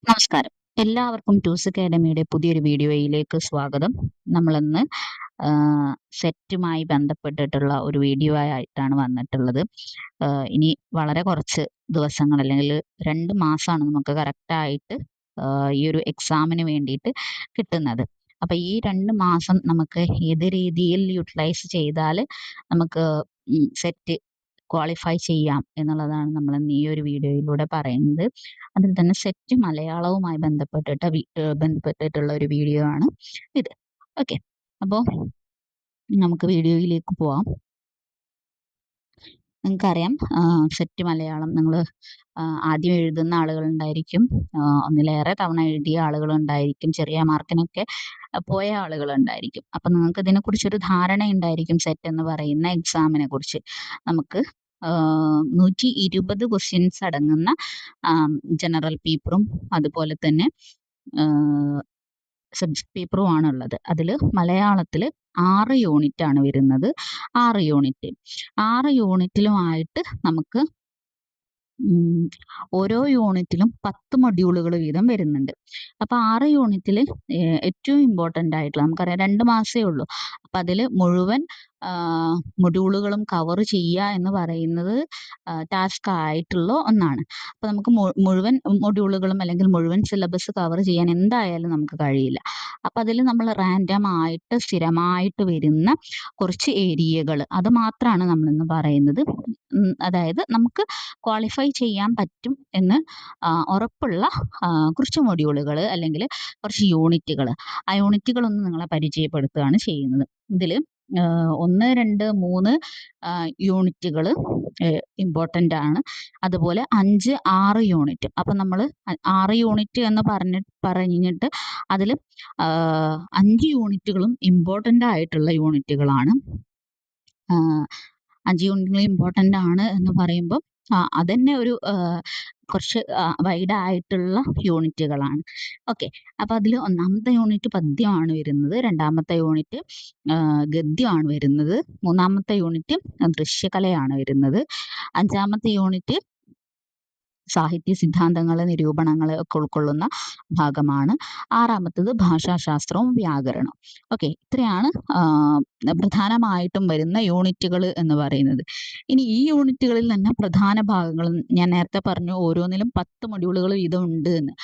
നമസ്കാരം. എല്ലാവർക്കും ടൂസ് അക്കാഡമിയുടെ പുതിയൊരു വീഡിയോയിലേക്ക് സ്വാഗതം. നമ്മളിന്ന് സെറ്റുമായി ബന്ധപ്പെട്ടിട്ടുള്ള ഒരു വീഡിയോ ആയിട്ടാണ് വന്നിട്ടുള്ളത്. ഇനി വളരെ കുറച്ച് ദിവസങ്ങൾ അല്ലെങ്കിൽ 2 മാസമാണ് നമുക്ക് കറക്റ്റായിട്ട് ഈ ഒരു എക്സാമിന് വേണ്ടിയിട്ട് കിട്ടുന്നത്. അപ്പൊ ഈ 2 മാസം നമുക്ക് ഏത് രീതിയിൽ യൂട്ടിലൈസ് ചെയ്താല് നമുക്ക് സെറ്റ് ക്വാളിഫൈ ചെയ്യാം എന്നുള്ളതാണ് നമ്മളിന്ന് ഈ ഒരു വീഡിയോയിലൂടെ പറയുന്നത്. അതിൽ തന്നെ സെറ്റ് മലയാളവുമായി ബന്ധപ്പെട്ടിട്ടുള്ള ഒരു വീഡിയോ ആണ് ഇത്. ഓക്കെ. അപ്പോൾ നമുക്ക് വീഡിയോയിലേക്ക് പോവാം. നിങ്ങൾക്കറിയാം സെറ്റ് മലയാളം നിങ്ങൾ ആദ്യം എഴുതുന്ന ആളുകളുണ്ടായിരിക്കും. ഒന്നിലേറെ തവണ എഴുതിയ ആളുകളുണ്ടായിരിക്കും. ചെറിയ മാർക്കിനൊക്കെ പോയ ആളുകളുണ്ടായിരിക്കും. അപ്പം നിങ്ങൾക്ക് ഇതിനെക്കുറിച്ചൊരു ധാരണയുണ്ടായിരിക്കും സെറ്റ് എന്ന് പറയുന്ന എക്സാമിനെ കുറിച്ച്. നമുക്ക് 120 ക്വസ്റ്റ്യൻസ് അടങ്ങുന്ന ജനറൽ പേപ്പറും അതുപോലെ തന്നെ സബ്ജക്ട് പേപ്പറും ആണുള്ളത്. അതിൽ മലയാളത്തിൽ 6 യൂണിറ്റ് ആണ് വരുന്നത്. 6 യൂണിറ്റ്. 6 യൂണിറ്റിലുമായിട്ട് നമുക്ക് ഓരോ യൂണിറ്റിലും 10 മൊഡ്യൂളുകൾ വീതം വരുന്നുണ്ട്. അപ്പൊ 6 യൂണിറ്റിൽ ഏറ്റവും ഇമ്പോർട്ടന്റ് ആയിട്ടുള്ള നമുക്കറിയാം 2 മാസേ ഉള്ളൂ. അപ്പൊ അതിൽ മുഴുവൻ മൊഡ്യൂളുകളും കവർ ചെയ്യുക എന്ന് പറയുന്നത് ടാസ്ക് ആയിട്ടുള്ള ഒന്നാണ്. അപ്പൊ നമുക്ക് മുഴുവൻ മൊഡ്യൂളുകളും അല്ലെങ്കിൽ മുഴുവൻ സിലബസ് കവർ ചെയ്യാൻ എന്തായാലും നമുക്ക് കഴിയില്ല. അപ്പൊ അതിൽ നമ്മൾ റാൻഡം ആയിട്ട് സ്ഥിരമായിട്ട് വരുന്ന കുറച്ച് ഏരിയകൾ അത് മാത്രമാണ് നമ്മളിന്ന് പറയുന്നത്. അതായത് നമുക്ക് ക്വാളിഫൈ ചെയ്യാൻ പറ്റും എന്ന് ഉറപ്പുള്ള കുറച്ച് മൊഡ്യൂളുകൾ അല്ലെങ്കിൽ കുറച്ച് യൂണിറ്റുകൾ. ആ യൂണിറ്റുകളൊന്ന് നിങ്ങളെ പരിചയപ്പെടുത്തുകയാണ് ചെയ്യുന്നത്. ഇതിൽ 1, 2, 3 യൂണിറ്റുകൾ ഇമ്പോർട്ടൻ്റ് ആണ്. അതുപോലെ 5, 6 യൂണിറ്റ്. അപ്പം നമ്മൾ 6 യൂണിറ്റ് എന്ന് പറഞ്ഞിട്ട് അതിൽ 5 യൂണിറ്റുകളും ഇമ്പോർട്ടൻ്റ് ആയിട്ടുള്ള യൂണിറ്റുകളാണ്. 5 യൂണിറ്റുകൾ ഇമ്പോർട്ടൻ്റ് ആണ് എന്ന് പറയുമ്പോൾ അതന്നെ ഒരു കുറച്ച് വൈഡ് ആയിട്ടുള്ള യൂണിറ്റുകളാണ്. ഓക്കെ. അപ്പൊ അതിൽ ഒന്നാമത്തെ യൂണിറ്റ് പദ്യമാണ് വരുന്നത്. രണ്ടാമത്തെ യൂണിറ്റ് ഗദ്യമാണ് വരുന്നത്. മൂന്നാമത്തെ യൂണിറ്റ് ദൃശ്യകലയാണ് വരുന്നത്. അഞ്ചാമത്തെ യൂണിറ്റ് സാഹിത്യ സിദ്ധാന്തങ്ങൾ നിരൂപണങ്ങൾ ഒക്കെ ഉൾക്കൊള്ളുന്ന ഭാഗമാണ്. ആറാമത്തത് ഭാഷാശാസ്ത്രവും വ്യാകരണവും. ഓക്കെ. ഇത്രയാണ് പ്രധാനമായിട്ടും വരുന്ന യൂണിറ്റുകൾ എന്ന് പറയുന്നത്. ഇനി ഈ യൂണിറ്റുകളിൽ തന്നെ പ്രധാന ഭാഗങ്ങൾ ഞാൻ നേരത്തെ പറഞ്ഞു ഓരോന്നിലും 10 മൊഡ്യൂളുകൾ വീതം ഉണ്ട് എന്ന്.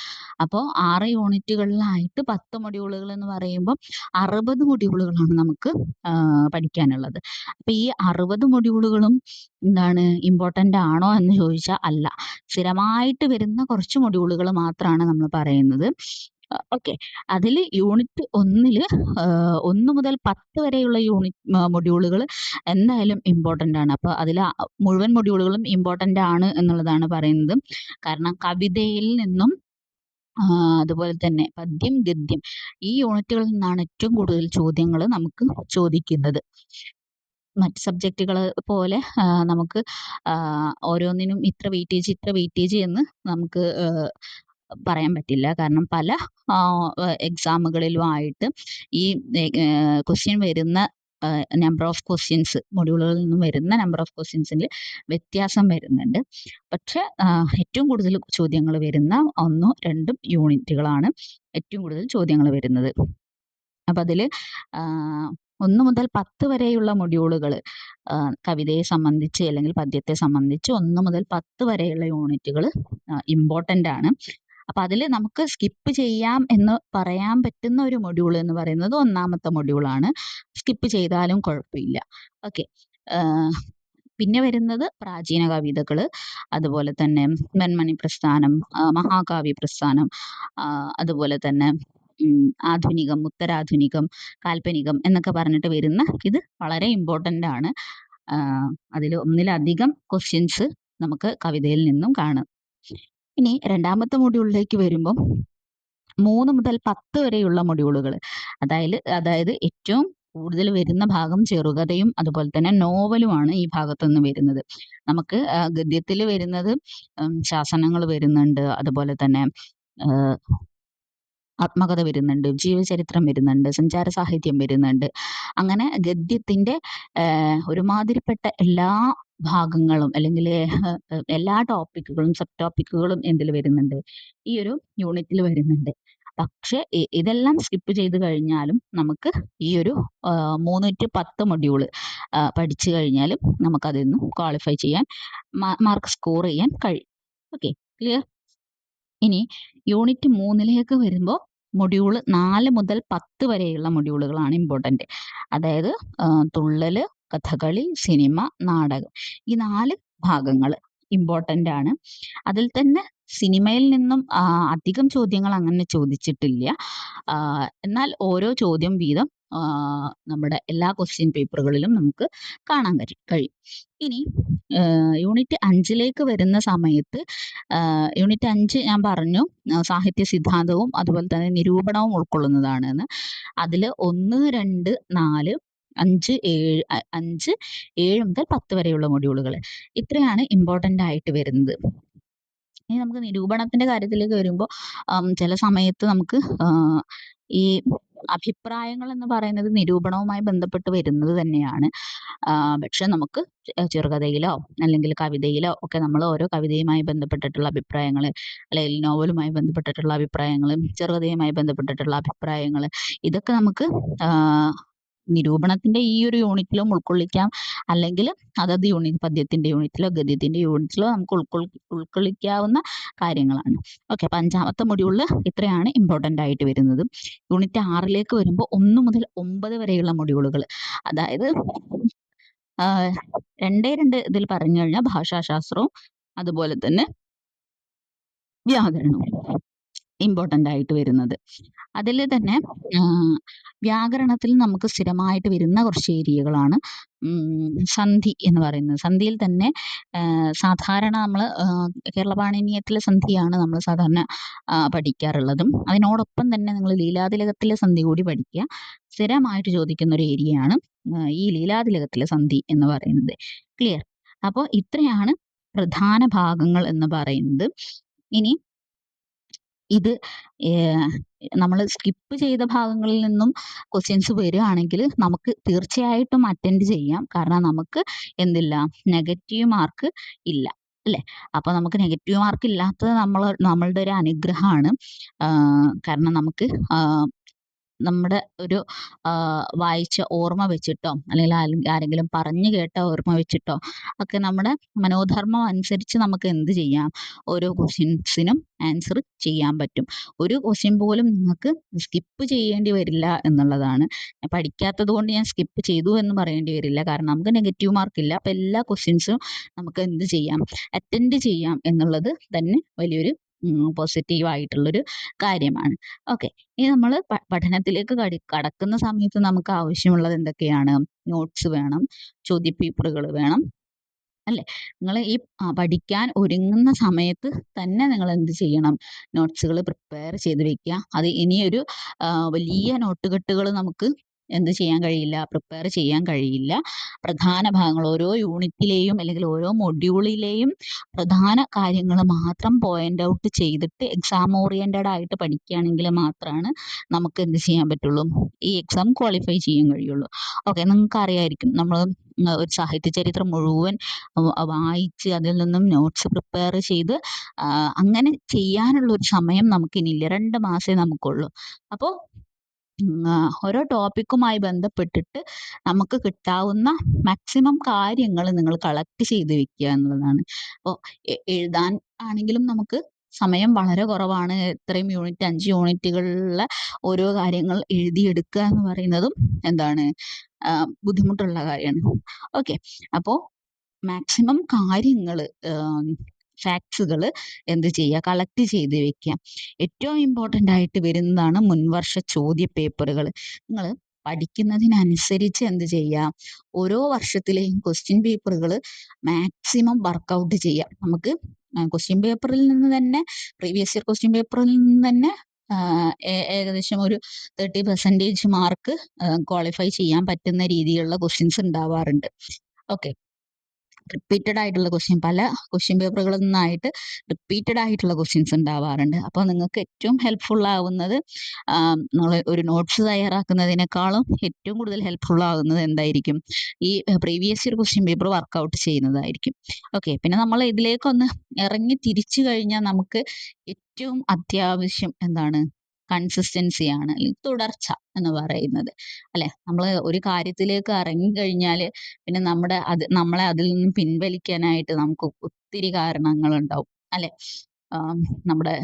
അപ്പോൾ 6 യൂണിറ്റുകളിലായിട്ട് 10 മൊഡ്യൂളുകൾ എന്ന് പറയുമ്പോൾ 60 മൊഡ്യൂളുകളാണ് നമുക്ക് പഠിക്കാനുള്ളത്. അപ്പൊ ഈ 60 മൊഡ്യൂളുകളും എന്താണ് ഇമ്പോർട്ടൻ്റ് ആണോ എന്ന് ചോദിച്ചാൽ അല്ല. സ്ഥിരമായിട്ട് വരുന്ന കുറച്ച് മൊഡ്യൂളുകൾ മാത്രമാണ് നമ്മൾ പറയുന്നത്. ഓക്കെ. അതിൽ യൂണിറ്റ് 1 1 മുതൽ 10 വരെയുള്ള മൊഡ്യൂളുകൾ എന്തായാലും ഇമ്പോർട്ടൻ്റ് ആണ്. അപ്പോൾ അതിൽ മുഴുവൻ മൊഡ്യൂളുകളും ഇമ്പോർട്ടൻ്റ് ആണ് എന്നുള്ളതാണ് പറയുന്നത്. കാരണം കവിതയിൽ നിന്നും അതുപോലെ തന്നെ പദ്യം, ഗദ്യം ഈ യൂണിറ്റുകളിൽ നിന്നാണ് ഏറ്റവും കൂടുതൽ ചോദ്യങ്ങൾ നമുക്ക് ചോദിക്കുന്നത്. മറ്റ് സബ്ജക്റ്റുകൾ പോലെ നമുക്ക് ഓരോന്നിനും ഇത്ര വെയിറ്റേജ് എന്ന് നമുക്ക് പറയാൻ പറ്റില്ല. കാരണം പല എക്സാമുകളിലും ആയിട്ട് ഈ ക്വസ്റ്റ്യൻ വരുന്ന നമ്പർ ഓഫ് ക്വസ്റ്റ്യൻസ് മൊഡ്യൂളുകളിൽ നിന്നും വരുന്ന നമ്പർ ഓഫ് ക്വസ്റ്റ്യൻസിൽ വ്യത്യാസം വരുന്നുണ്ട്. പക്ഷെ ഏറ്റവും കൂടുതൽ ചോദ്യങ്ങൾ വരുന്ന 1, 2 യൂണിറ്റുകളാണ് ഏറ്റവും കൂടുതൽ ചോദ്യങ്ങൾ വരുന്നത്. അപ്പൊ അതിൽ 1 മുതൽ 10 വരെയുള്ള മൊഡ്യൂളുകൾ കവിതയെ സംബന്ധിച്ച് അല്ലെങ്കിൽ പദ്യത്തെ സംബന്ധിച്ച് 1 മുതൽ 10 വരെയുള്ള യൂണിറ്റുകൾ ഇമ്പോർട്ടൻ്റ് ആണ്. അപ്പൊ അതിൽ നമുക്ക് സ്കിപ്പ് ചെയ്യാം എന്ന് പറയാൻ പറ്റുന്ന ഒരു മൊഡ്യൂൾ എന്ന് പറയുന്നത് 1ാമത്തെ മൊഡ്യൂളാണ്. സ്കിപ്പ് ചെയ്താലും കുഴപ്പമില്ല. ഓക്കെ. പിന്നെ വരുന്നത് പ്രാചീന കവിതകൾ, അതുപോലെ തന്നെ വെൺമണി പ്രസ്ഥാനം, മഹാകാവ്യ പ്രസ്ഥാനം, അതുപോലെ തന്നെ ആധുനികം, ഉത്തരാധുനികം, കാൽപ്പനികം എന്നൊക്കെ പറഞ്ഞിട്ട് വരുന്ന ഇത് വളരെ ഇമ്പോർട്ടൻ്റ് ആണ്. അതിൽ ഒന്നിലധികം ക്വസ്റ്റ്യൻസ് നമുക്ക് കവിതയിൽ നിന്നും കാണാം. ഇനി 2ാമത്തെ മൊഡ്യൂളിലേക്ക് വരുമ്പോൾ 3 മുതൽ 10 വരെയുള്ള മൊഡ്യൂളുകൾ അതായത് ഏറ്റവും കൂടുതൽ വരുന്ന ഭാഗം ചെറുകഥയും അതുപോലെ തന്നെ നോവലുമാണ് ഈ ഭാഗത്തുനിന്ന് വരുന്നത്. നമുക്ക് ഗദ്യത്തിൽ വരുന്നത് ശാസനങ്ങൾ വരുന്നുണ്ട്. അതുപോലെ തന്നെ ആത്മകഥ വരുന്നുണ്ട്, ജീവചരിത്രം വരുന്നുണ്ട്, സഞ്ചാര സാഹിത്യം വരുന്നുണ്ട്. അങ്ങനെ ഗദ്യത്തിന്റെ ഒരുമാതിരിപ്പെട്ട എല്ലാ ഭാഗങ്ങളും അല്ലെങ്കിൽ എല്ലാ ടോപ്പിക്കുകളും സബ് ടോപ്പിക്കുകളും എന്തിൽ വരുന്നുണ്ട്, ഈ ഒരു യൂണിറ്റിൽ വരുന്നുണ്ട്. പക്ഷെ ഇതെല്ലാം സ്കിപ്പ് ചെയ്ത് കഴിഞ്ഞാലും നമുക്ക് ഈ ഒരു 310 മൊഡ്യൂള് പഠിച്ചു കഴിഞ്ഞാലും നമുക്കതിൽ നിന്ന് ക്വാളിഫൈ ചെയ്യാൻ, മാർക്ക് സ്കോർ ചെയ്യാൻ കഴിയും. Okay, clear? ഇനി യൂണിറ്റ് 3ലേക്ക് വരുമ്പോൾ മൊഡ്യൂൾ 4 മുതൽ 10 വരെയുള്ള മൊഡ്യൂളുകളാണ് ഇമ്പോർട്ടന്റ്. അതായത് തുള്ളല്, കഥകളി, സിനിമ, നാടകം, ഈ 4 ഭാഗങ്ങൾ ഇമ്പോർട്ടന്റ് ആണ്. അതിൽ തന്നെ സിനിമയിൽ നിന്നും അധികം ചോദ്യങ്ങൾ അങ്ങനെ ചോദിച്ചിട്ടില്ല. എന്നാൽ ഓരോ ചോദ്യം വീതം നമ്മുടെ എല്ലാ ക്വസ്റ്റ്യൻ പേപ്പറുകളിലും നമുക്ക് കാണാൻ കഴിയും. ഇനി യൂണിറ്റ് 5ലേക്ക് വരുന്ന സമയത്ത് യൂണിറ്റ് 5 ഞാൻ പറഞ്ഞു സാഹിത്യ സിദ്ധാന്തവും അതുപോലെ തന്നെ നിരൂപണവും ഉൾക്കൊള്ളുന്നതാണ് എന്ന്. അതിൽ 1, 2, 4, 5, 7 മുതൽ 10 വരെയുള്ള മൊഡ്യൂളുകൾ, ഇത്രയാണ് ഇമ്പോർട്ടന്റ് ആയിട്ട് വരുന്നത്. ഇനി നമുക്ക് നിരൂപണത്തിന്റെ കാര്യത്തിലേക്ക് വരുമ്പോൾ ചില സമയത്ത് നമുക്ക് ഈ അഭിപ്രായങ്ങൾ എന്ന് പറയുന്നത് നിരൂപണവുമായി ബന്ധപ്പെട്ട് വരുന്നത് തന്നെയാണ്. പക്ഷെ നമുക്ക് ചെറുകഥയിലോ അല്ലെങ്കിൽ കവിതയിലോ ഒക്കെ നമ്മൾ ഓരോ കവിതയുമായി ബന്ധപ്പെട്ടിട്ടുള്ള അഭിപ്രായങ്ങൾ, അല്ലെങ്കിൽ നോവലുമായി ബന്ധപ്പെട്ടിട്ടുള്ള അഭിപ്രായങ്ങൾ, ചെറുകഥയുമായി ബന്ധപ്പെട്ടിട്ടുള്ള അഭിപ്രായങ്ങൾ, ഇതൊക്കെ നമുക്ക് നിരൂപണത്തിന്റെ ഈ ഒരു യൂണിറ്റിലും ഉൾക്കൊള്ളിക്കാം. അല്ലെങ്കിൽ അതത് യൂണിറ്റ്, പദ്യത്തിന്റെ യൂണിറ്റിലോ ഗദ്യത്തിന്റെ യൂണിറ്റിലോ നമുക്ക് ഉൾക്കൊള്ളിക്കാവുന്ന കാര്യങ്ങളാണ്. ഓക്കെ, അപ്പൊ 5ാമത്തെ മൊഡ്യൂളിൽ ഇത്രയാണ് ഇമ്പോർട്ടന്റ് ആയിട്ട് വരുന്നത്. യൂണിറ്റ് 6ലേക്ക് വരുമ്പോൾ 1 മുതൽ 9 വരെയുള്ള മൊഡ്യൂളുകൾ, അതായത് 2 ഇതിൽ പറഞ്ഞു കഴിഞ്ഞാൽ ഭാഷാശാസ്ത്രവും അതുപോലെ തന്നെ വ്യാകരണവും ഇമ്പോർട്ടന്റ് ആയിട്ട് വരുന്നത്. അതിൽ തന്നെ വ്യാകരണത്തിൽ നമുക്ക് സ്ഥിരമായിട്ട് വരുന്ന കുറച്ച് ഏരിയകളാണ് സന്ധി എന്ന് പറയുന്നത്. സന്ധിയിൽ തന്നെ സാധാരണ നമ്മൾ കേരള പാണിനീയത്തിലെ സന്ധിയാണ് നമ്മൾ സാധാരണ പഠിക്കാറുള്ളതും. അതിനോടൊപ്പം തന്നെ നിങ്ങൾ ലീലാതിലകത്തിലെ സന്ധി കൂടി പഠിക്കുക. സ്ഥിരമായിട്ട് ചോദിക്കുന്ന ഒരു ഏരിയയാണ് ഈ ലീലാതിലകത്തിലെ സന്ധി എന്ന് പറയുന്നത്. ക്ലിയർ? അപ്പോൾ ഇത്രയാണ് പ്രധാന ഭാഗങ്ങൾ എന്ന് പറയുന്നത്. ഇനി ഇത് നമ്മൾ സ്കിപ്പ് ചെയ്ത ഭാഗങ്ങളിൽ നിന്നും ക്വസ്റ്റ്യൻസ് വരികയാണെങ്കിൽ നമുക്ക് തീർച്ചയായിട്ടും അറ്റൻഡ് ചെയ്യാം. കാരണം നമുക്ക് എന്തില്ല, നെഗറ്റീവ് മാർക്ക് ഇല്ല, അല്ലേ? അപ്പൊ നമുക്ക് നെഗറ്റീവ് മാർക്ക് ഇല്ലാത്തത് നമ്മളുടെ ഒരു അനുഗ്രഹമാണ്. കാരണം നമുക്ക് നമ്മുടെ ഒരു വായിച്ച ഓർമ്മ വെച്ചിട്ടോ അല്ലെങ്കിൽ ആരെങ്കിലും പറഞ്ഞു കേട്ട ഓർമ്മ വെച്ചിട്ടോ ഒക്കെ നമ്മുടെ മനോധർമ്മം അനുസരിച്ച് നമുക്ക് എന്ത് ചെയ്യാം, ഓരോ ക്വസ്റ്റ്യൻസിനും ആൻസർ ചെയ്യാൻ പറ്റും. ഒരു ക്വസ്റ്റ്യൻ പോലും നിങ്ങൾക്ക് സ്കിപ്പ് ചെയ്യേണ്ടി വരില്ല എന്നുള്ളതാണ്. പഠിക്കാത്തത് കൊണ്ട് ഞാൻ സ്കിപ്പ് ചെയ്തു എന്ന് പറയേണ്ടി വരില്ല. കാരണം നമുക്ക് നെഗറ്റീവ് മാർക്ക് ഇല്ല. അപ്പൊ എല്ലാ ക്വസ്റ്റ്യൻസും നമുക്ക് എന്ത് ചെയ്യാം, അറ്റൻഡ് ചെയ്യാം എന്നുള്ളത് തന്നെ വലിയൊരു പോസിറ്റീവ് ആയിട്ടുള്ളൊരു കാര്യമാണ്. ഓക്കെ, ഇനി നമ്മൾ പഠനത്തിലേക്ക് കടക്കുന്ന സമയത്ത് നമുക്ക് ആവശ്യമുള്ളത് എന്തൊക്കെയാണ്? നോട്ട്സ് വേണം, ചോദ്യപേപ്പറുകൾ വേണം, അല്ലേ? നിങ്ങൾ ഈ പഠിക്കാൻ ഒരുങ്ങുന്ന സമയത്ത് തന്നെ നിങ്ങൾ എന്ത് ചെയ്യണം, നോട്ട്സുകൾ പ്രിപ്പയർ ചെയ്ത് വെക്കുക. അത് ഇനിയൊരു വലിയ നോട്ടുകെട്ടുകൾ നമുക്ക് എന്ത് ചെയ്യാൻ കഴിയില്ല, പ്രിപ്പയർ ചെയ്യാൻ കഴിയില്ല. പ്രധാന ഭാഗങ്ങൾ ഓരോ യൂണിറ്റിലെയും അല്ലെങ്കിൽ ഓരോ മൊഡ്യൂളിലെയും പ്രധാന കാര്യങ്ങൾ മാത്രം പോയിന്റ് ഔട്ട് ചെയ്തിട്ട് എക്സാം ഓറിയന്റഡ് ആയിട്ട് പഠിക്കുകയാണെങ്കിൽ മാത്രമാണ് നമുക്ക് എന്ത് ചെയ്യാൻ പറ്റുള്ളൂ, ഈ എക്സാം ക്വാളിഫൈ ചെയ്യാൻ കഴിയുള്ളൂ. ഓക്കെ, നിങ്ങൾക്ക് അറിയായിരിക്കും നമ്മൾ ഒരു സാഹിത്യ ചരിത്രം മുഴുവൻ വായിച്ച് അതിൽ നിന്നും നോട്ട്സ് പ്രിപ്പയർ ചെയ്ത് അങ്ങനെ ചെയ്യാനുള്ള ഒരു സമയം നമുക്കിനില്ല. 2 മാസേ നമുക്കുള്ളൂ. അപ്പോൾ ഓരോ ടോപ്പിക്കുമായി ബന്ധപ്പെട്ടിട്ട് നമുക്ക് കിട്ടാവുന്ന മാക്സിമം കാര്യങ്ങൾ നിങ്ങൾ കളക്ട് ചെയ്ത് വെക്കുക എന്നുള്ളതാണ്. അപ്പോൾ എഴുതാൻ ആണെങ്കിലും നമുക്ക് സമയം വളരെ കുറവാണ്. ഇത്രയും യൂണിറ്റ് 5 യൂണിറ്റുകളിലെ ഓരോ കാര്യങ്ങൾ എഴുതിയെടുക്കുക എന്ന് പറയുന്നതും എന്താണ്, ബുദ്ധിമുട്ടുള്ള കാര്യമാണ്. ഓക്കെ, അപ്പോൾ മാക്സിമം കാര്യങ്ങൾ, ഫാക്ട്സുകൾ എന്ത് ചെയ്യുക, കളക്ട് ചെയ്ത് വെക്കുക. ഏറ്റവും ഇമ്പോർട്ടൻ്റ് ആയിട്ട് വരുന്നതാണ് മുൻവർഷ ചോദ്യ പേപ്പറുകൾ. നിങ്ങൾ പഠിക്കുന്നതിനനുസരിച്ച് എന്ത് ചെയ്യുക, ഓരോ വർഷത്തിലെയും ക്വസ്റ്റ്യൻ പേപ്പറുകൾ മാക്സിമം വർക്കൗട്ട് ചെയ്യാം. നമുക്ക് ക്വസ്റ്റ്യൻ പേപ്പറിൽ നിന്ന് തന്നെ, പ്രീവിയസ് ഇയർ ക്വസ്റ്റ്യൻ പേപ്പറിൽ നിന്ന് തന്നെ ഏകദേശം ഒരു 30% മാർക്ക് ക്വാളിഫൈ ചെയ്യാൻ പറ്റുന്ന രീതിയിലുള്ള ക്വസ്റ്റ്യൻസ് ഉണ്ടാവാറുണ്ട്. ഓക്കെ, റിപ്പീറ്റഡ് ആയിട്ടുള്ള പല ക്വസ്റ്റ്യൻ പേപ്പറുകളിൽ നിന്നായിട്ട് റിപ്പീറ്റഡ് ആയിട്ടുള്ള ക്വസ്റ്റ്യൻസ് ഉണ്ടാവാറുണ്ട്. അപ്പോൾ നിങ്ങൾക്ക് ഏറ്റവും ഹെൽപ്ഫുൾ ആവുന്നത് നമ്മൾ ഒരു നോട്ട്സ് തയ്യാറാക്കുന്നതിനേക്കാളും ഏറ്റവും കൂടുതൽ ഹെൽപ്ഫുൾ ആകുന്നത് എന്തായിരിക്കും? ഈ previous year question paper work out ചെയ്യുന്നതായിരിക്കും. ഓക്കെ, പിന്നെ നമ്മൾ ഇതിലേക്കൊന്ന് ഇറങ്ങി തിരിച്ചു കഴിഞ്ഞാൽ നമുക്ക് ഏറ്റവും അത്യാവശ്യം എന്താണ്? കൺസിസ്റ്റൻസിയാണ്, അല്ലെങ്കിൽ തുടർച്ച എന്ന് പറയുന്നത്. അല്ലെ, നമ്മൾ ഒരു കാര്യത്തിലേക്ക് ഇറങ്ങിക്കഴിഞ്ഞാൽ പിന്നെ നമ്മളെ അതിൽ നിന്നും പിൻവലിക്കാനായിട്ട് നമുക്ക് ഒത്തിരി കാരണങ്ങളുണ്ടാവും. അല്ലെ, നമ്മുടെ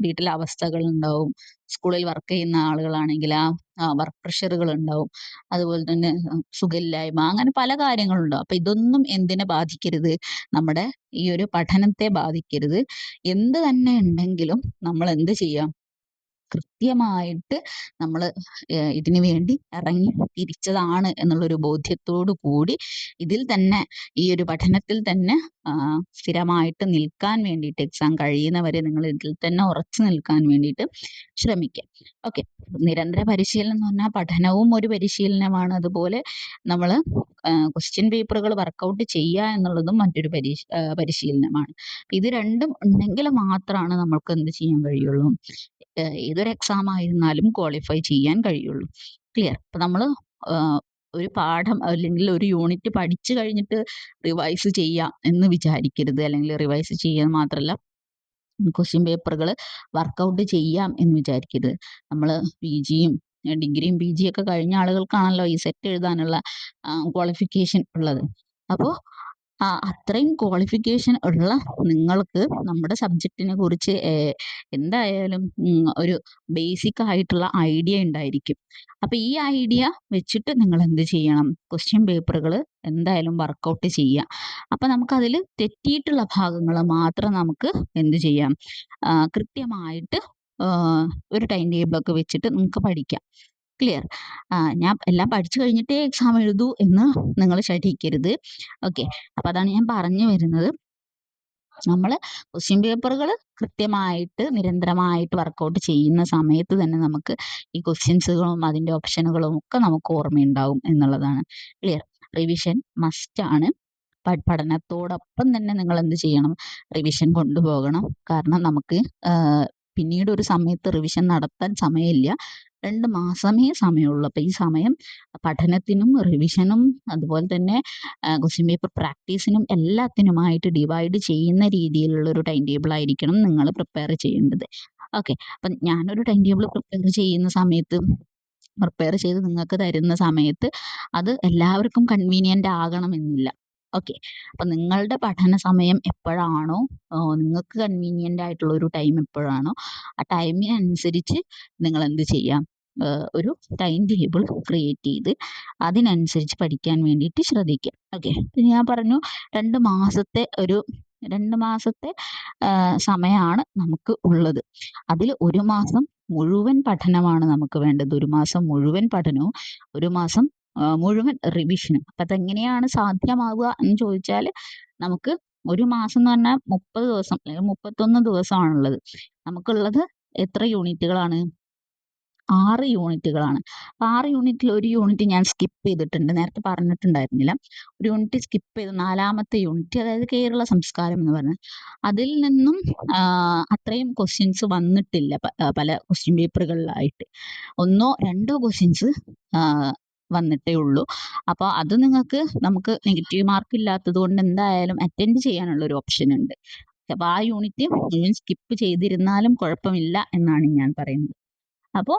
വീട്ടിലെ അവസ്ഥകളുണ്ടാവും. സ്കൂളിൽ വർക്ക് ചെയ്യുന്ന ആളുകളാണെങ്കിൽ വർക്ക് പ്രഷറുകൾ ഉണ്ടാവും. അതുപോലെ തന്നെ സുഖമില്ലായ്മ, അങ്ങനെ പല കാര്യങ്ങളുണ്ടാവും. അപ്പൊ ഇതൊന്നും എന്തിനെ ബാധിക്കരുത്? നമ്മുടെ ഈ ഒരു പഠനത്തെ ബാധിക്കരുത്. എന്ത് തന്നെ ഉണ്ടെങ്കിലും നമ്മൾ എന്ത് ചെയ്യാം? കൃത്യമായിട്ട് നമ്മൾ ഇതിനു വേണ്ടി ഇറങ്ങി തിരിച്ചതാണ് എന്നുള്ളൊരു ബോധ്യത്തോടു കൂടി ഇതിൽ തന്നെ, ഈ ഒരു പഠനത്തിൽ തന്നെ സ്ഥിരമായിട്ട് നിൽക്കാൻ വേണ്ടിയിട്ട്, എക്സാം കഴിയുന്നവരെ നിങ്ങൾ ഇതിൽ തന്നെ ഉറച്ചു നിൽക്കാൻ വേണ്ടിയിട്ട് ശ്രമിക്കുക. ഓക്കെ, നിരന്തര പരിശീലനം എന്ന് പറഞ്ഞാൽ പഠനവും ഒരു പരിശീലനമാണ്. അതുപോലെ നമ്മൾ ക്വസ്റ്റ്യൻ പേപ്പറുകൾ വർക്കൗട്ട് ചെയ്യുക എന്നുള്ളതും മറ്റൊരു പരിശീലനമാണ്. ഇത് രണ്ടും ഉണ്ടെങ്കിൽ മാത്രമാണ് നമ്മൾക്ക് എന്ത് ചെയ്യാൻ കഴിയുള്ളൂ? ഏതൊരു എക്സാം ആയിരുന്നാലും ക്വാളിഫൈ ചെയ്യാൻ കഴിയുള്ളൂ. ക്ലിയർ? അപ്പൊ നമ്മൾ ഒരു പാഠം അല്ലെങ്കിൽ ഒരു യൂണിറ്റ് പഠിച്ചു കഴിഞ്ഞിട്ട് റിവൈസ് ചെയ്യാം എന്ന് വിചാരിക്കരുത്. അല്ലെങ്കിൽ റിവൈസ് ചെയ്യാൻ മാത്രമല്ല, ക്വസ്റ്റ്യൻ പേപ്പറുകൾ വർക്കൗട്ട് ചെയ്യാം എന്ന് വിചാരിക്കരുത്. നമ്മൾ PGയും ഡിഗ്രിയും PG ഒക്കെ കഴിഞ്ഞ ആളുകൾക്കാണല്ലോ ഈ സെറ്റ് എഴുതാനുള്ള ക്വാളിഫിക്കേഷൻ ഉള്ളത്. അപ്പോൾ അത്രയും ക്വാളിഫിക്കേഷൻ ഉള്ള നിങ്ങൾക്ക് നമ്മുടെ സബ്ജക്റ്റിനെ കുറിച്ച് എന്തായാലും ഒരു ബേസിക് ആയിട്ടുള്ള ഐഡിയ ഉണ്ടായിരിക്കും. അപ്പൊ ഈ ഐഡിയ വെച്ചിട്ട് നിങ്ങൾ എന്ത് ചെയ്യണം? ക്വസ്റ്റ്യൻ പേപ്പറുകൾ എന്തായാലും വർക്കൗട്ട് ചെയ്യാം. അപ്പൊ നമുക്ക് അതിൽ തെറ്റിയിട്ടുള്ള ഭാഗങ്ങൾ മാത്രം നമുക്ക് എന്ത് ചെയ്യാം? കൃത്യമായിട്ട് ഒരു ടൈം ടേബിളൊക്കെ വെച്ചിട്ട് നിങ്ങൾക്ക് പഠിക്കാം. ക്ലിയർ? ഞാൻ എല്ലാം പഠിച്ചു കഴിഞ്ഞിട്ടേ എക്സാം എഴുതൂ എന്ന് നിങ്ങൾ ശഠിക്കരുത്. ഓക്കെ, അപ്പൊ അതാണ് ഞാൻ പറഞ്ഞു വരുന്നത്. നമ്മൾ ക്വസ്റ്റ്യൻ പേപ്പറുകൾ കൃത്യമായിട്ട് നിരന്തരമായിട്ട് വർക്കൗട്ട് ചെയ്യുന്ന സമയത്ത് തന്നെ നമുക്ക് ഈ ക്വസ്റ്റ്യൻസുകളും അതിന്റെ ഓപ്ഷനുകളും ഒക്കെ നമുക്ക് ഓർമ്മയുണ്ടാവും എന്നുള്ളതാണ്. ക്ലിയർ? റിവിഷൻ മസ്റ്റ് ആണ്. പഠനത്തോടൊപ്പം തന്നെ നിങ്ങൾ എന്ത് ചെയ്യണം? റിവിഷൻ കൊണ്ടുപോകണം. കാരണം നമുക്ക് പിന്നീട് ഒരു സമയത്ത് റിവിഷൻ നടത്താൻ സമയമില്ല. 2 മാസമേ സമയമുള്ളൂ. അപ്പൊ ഈ സമയം പഠനത്തിനും റിവിഷനും അതുപോലെ തന്നെ ക്വസ്റ്റ്യൻ പേപ്പർ പ്രാക്ടീസിനും എല്ലാത്തിനുമായിട്ട് ഡിവൈഡ് ചെയ്യുന്ന രീതിയിലുള്ള ഒരു ടൈം ടേബിൾ ആയിരിക്കണം നിങ്ങൾ പ്രിപ്പയർ ചെയ്യേണ്ടത്. ഓക്കെ, അപ്പൊ ഞാനൊരു ടൈം ടേബിൾ പ്രിപ്പയർ ചെയ്ത് നിങ്ങൾക്ക് തരുന്ന സമയത്ത് അത് എല്ലാവർക്കും കൺവീനിയന്റ് ആകണമെന്നില്ല. ഓക്കെ, അപ്പൊ നിങ്ങളുടെ പഠന സമയം എപ്പോഴാണോ, നിങ്ങൾക്ക് കൺവീനിയന്റ് ആയിട്ടുള്ള ഒരു ടൈം എപ്പോഴാണോ, ആ ടൈമിനനുസരിച്ച് നിങ്ങൾ എന്ത് ചെയ്യാം? ഒരു ടൈം ടേബിൾ ക്രിയേറ്റ് ചെയ്ത് അതിനനുസരിച്ച് പഠിക്കാൻ വേണ്ടിയിട്ട് ശ്രദ്ധിക്കുക. ഓക്കെ, ഞാൻ പറഞ്ഞു 2 മാസത്തെ സമയമാണ് നമുക്ക് ഉള്ളത്. അതിൽ 1 മാസം മുഴുവൻ പഠനമാണ് നമുക്ക് വേണ്ടത്. 1 മാസം മുഴുവൻ പഠനവും 1 മാസം മുഴുവൻ റിവിഷനും. അപ്പൊ അതെങ്ങനെയാണ് സാധ്യമാവുക എന്ന് ചോദിച്ചാൽ, നമുക്ക് 1 മാസം എന്ന് പറഞ്ഞാൽ 30 ദിവസം അല്ലെങ്കിൽ 31 ദിവസമാണുള്ളത്. നമുക്കുള്ളത് എത്ര യൂണിറ്റുകളാണ്? 6 യൂണിറ്റുകളാണ്. അപ്പൊ 6 യൂണിറ്റിൽ 1 യൂണിറ്റ് ഞാൻ സ്കിപ്പ് ചെയ്തിട്ടുണ്ട്. നേരത്തെ പറഞ്ഞിട്ടുണ്ടായിരുന്നില്ല. ഒരു യൂണിറ്റ് സ്കിപ്പ് ചെയ്ത് 4ാമത്തെ യൂണിറ്റ്, അതായത് കേരള സംസ്കാരം എന്ന് പറഞ്ഞത്, അതിൽ നിന്നും അത്രയും ക്വസ്റ്റ്യൻസ് വന്നിട്ടില്ല പല ക്വസ്റ്റ്യൻ പേപ്പറുകളിലായിട്ട്. 1ഓ 2ഓ ക്വസ്റ്റ്യൻസ് വന്നിട്ടേ ഉള്ളൂ. അപ്പൊ അത് നമുക്ക് നെഗറ്റീവ് മാർക്ക് ഇല്ലാത്തത് കൊണ്ട് എന്തായാലും അറ്റൻഡ് ചെയ്യാനുള്ള ഒരു ഓപ്ഷൻ ഉണ്ട്. അപ്പൊ ആ യൂണിറ്റ് മുഴുവൻ സ്കിപ്പ് ചെയ്തിരുന്നാലും കുഴപ്പമില്ല എന്നാണ് ഞാൻ പറയുന്നത്. അപ്പോ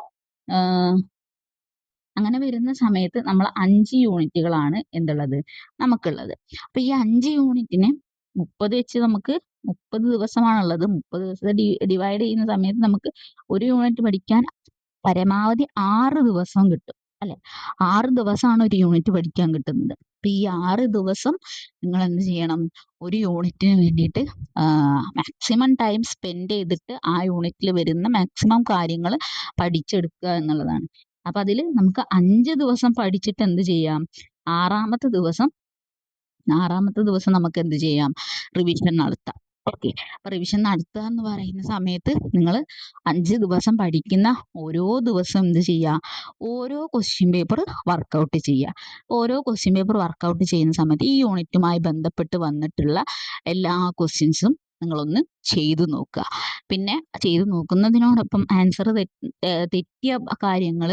അങ്ങനെ വരുന്ന സമയത്ത് നമ്മൾ 5 യൂണിറ്റുകളാണ് നമുക്കുള്ളത്. അപ്പൊ ഈ 5 യൂണിറ്റിനെ 30 വെച്ച് നമുക്ക് 30 ദിവസമാണുള്ളത്. 30 ദിവസത്തെ ഡിവൈഡ് ചെയ്യുന്ന സമയത്ത് നമുക്ക് ഒരു യൂണിറ്റ് പഠിക്കാൻ പരമാവധി 6 ദിവസം കിട്ടും. അല്ലെ, 6 ദിവസമാണ് ഒരു യൂണിറ്റ് പഠിക്കാൻ കിട്ടുന്നത്. അപ്പൊ ഈ 6 ദിവസം നിങ്ങൾ എന്ത് ചെയ്യണം? ഒരു യൂണിറ്റിന് വേണ്ടിയിട്ട് മാക്സിമം ടൈം സ്പെൻഡ് ചെയ്തിട്ട് ആ യൂണിറ്റിൽ വരുന്ന മാക്സിമം കാര്യങ്ങൾ പഠിച്ചെടുക്കുക എന്നുള്ളതാണ്. അപ്പൊ അതിൽ നമുക്ക് 5 ദിവസം പഠിച്ചിട്ട് എന്ത് ചെയ്യാം? 6ാമത്തെ ദിവസം നമുക്ക് എന്ത് ചെയ്യാം? റിവിഷൻ നടത്താം. ഓക്കെ. അപ്പൊ റിവിഷൻ നടത്തുക എന്ന് പറയുന്ന സമയത്ത് നിങ്ങൾ 5 ദിവസം പഠിക്കുന്ന ഓരോ ദിവസം എന്ത് ചെയ്യുക, ഓരോ ക്വസ്റ്റ്യൻ പേപ്പർ വർക്കൗട്ട് ചെയ്യുക. ഓരോ ക്വസ്റ്റ്യൻ പേപ്പർ വർക്കൗട്ട് ചെയ്യുന്ന സമയത്ത് ഈ യൂണിറ്റുമായി ബന്ധപ്പെട്ട് വന്നിട്ടുള്ള എല്ലാ ക്വസ്റ്റ്യൻസും നിങ്ങളൊന്ന് ചെയ്തു നോക്കുക. പിന്നെ ചെയ്തു നോക്കുന്നതിനോടൊപ്പം ആൻസർ തെറ്റിയ കാര്യങ്ങൾ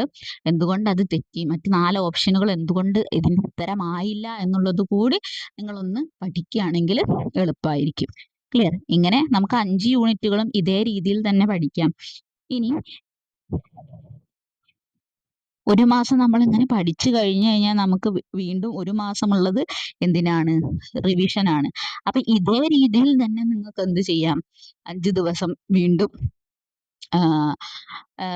എന്തുകൊണ്ട് അത് തെറ്റി, മറ്റ് 4 ഓപ്ഷനുകൾ എന്തുകൊണ്ട് ഇതിന്റെ ഉത്തരമായില്ല എന്നുള്ളത് കൂടി നിങ്ങളൊന്ന് പഠിക്കുകയാണെങ്കിൽ എളുപ്പമായിരിക്കും. ക്ലിയർ? ഇങ്ങനെ നമുക്ക് 5 യൂണിറ്റുകളും ഇതേ രീതിയിൽ തന്നെ പഠിക്കാം. ഇനി ഒരു മാസം നമ്മൾ ഇങ്ങനെ പഠിച്ചു കഴിഞ്ഞു കഴിഞ്ഞാൽ നമുക്ക് വീണ്ടും ഒരു മാസമുള്ളത് എന്തിനാണ്? റിവിഷൻ ആണ്. അപ്പൊ ഇതേ രീതിയിൽ തന്നെ നിങ്ങൾക്ക് എന്ത് ചെയ്യാം, 5 ദിവസം വീണ്ടും ആ, ആ,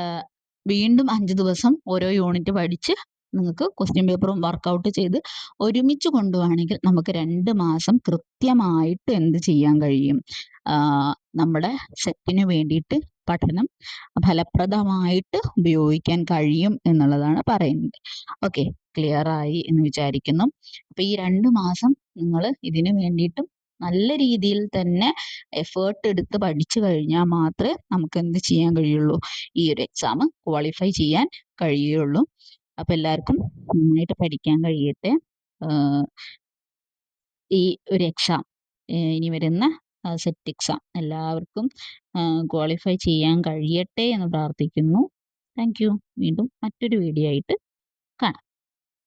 വീണ്ടും 5 ദിവസം ഓരോ യൂണിറ്റ് പഠിച്ച് നിങ്ങൾക്ക് ക്വസ്റ്റ്യൻ പേപ്പറും വർക്കൗട്ട് ചെയ്ത് ഒരുമിച്ച് കൊണ്ടുപോവാണെങ്കിൽ നമുക്ക് 2 മാസം കൃത്യമായിട്ട് എന്ത് ചെയ്യാൻ കഴിയും, നമ്മുടെ സെറ്റിന് വേണ്ടിയിട്ട് പഠനം ഫലപ്രദമായിട്ട് ഉപയോഗിക്കാൻ കഴിയും എന്നുള്ളതാണ് പറയുന്നത്. ഓക്കെ, ക്ലിയർ ആയി എന്ന് വിചാരിക്കുന്നു. അപ്പൊ ഈ 2 മാസം നിങ്ങൾ ഇതിന് വേണ്ടിയിട്ടും നല്ല രീതിയിൽ തന്നെ എഫേർട്ട് എടുത്ത് പഠിച്ചു കഴിഞ്ഞാൽ മാത്രമേ നമുക്ക് എന്ത് ചെയ്യാൻ കഴിയുള്ളൂ, ഈ ഒരു എക്സാം ക്വാളിഫൈ ചെയ്യാൻ കഴിയുള്ളൂ. അപ്പൊ എല്ലാവർക്കും നന്നായിട്ട് പഠിക്കാൻ കഴിയട്ടെ. ഈ ഒരു എക്സാം, ഇനി വരുന്ന സെറ്റ് എക്സാം എല്ലാവർക്കും ക്വാളിഫൈ ചെയ്യാൻ കഴിയട്ടെ എന്ന് പ്രാർത്ഥിക്കുന്നു. Thank you. വീണ്ടും മറ്റൊരു വീഡിയോ ആയിട്ട് കാണാം.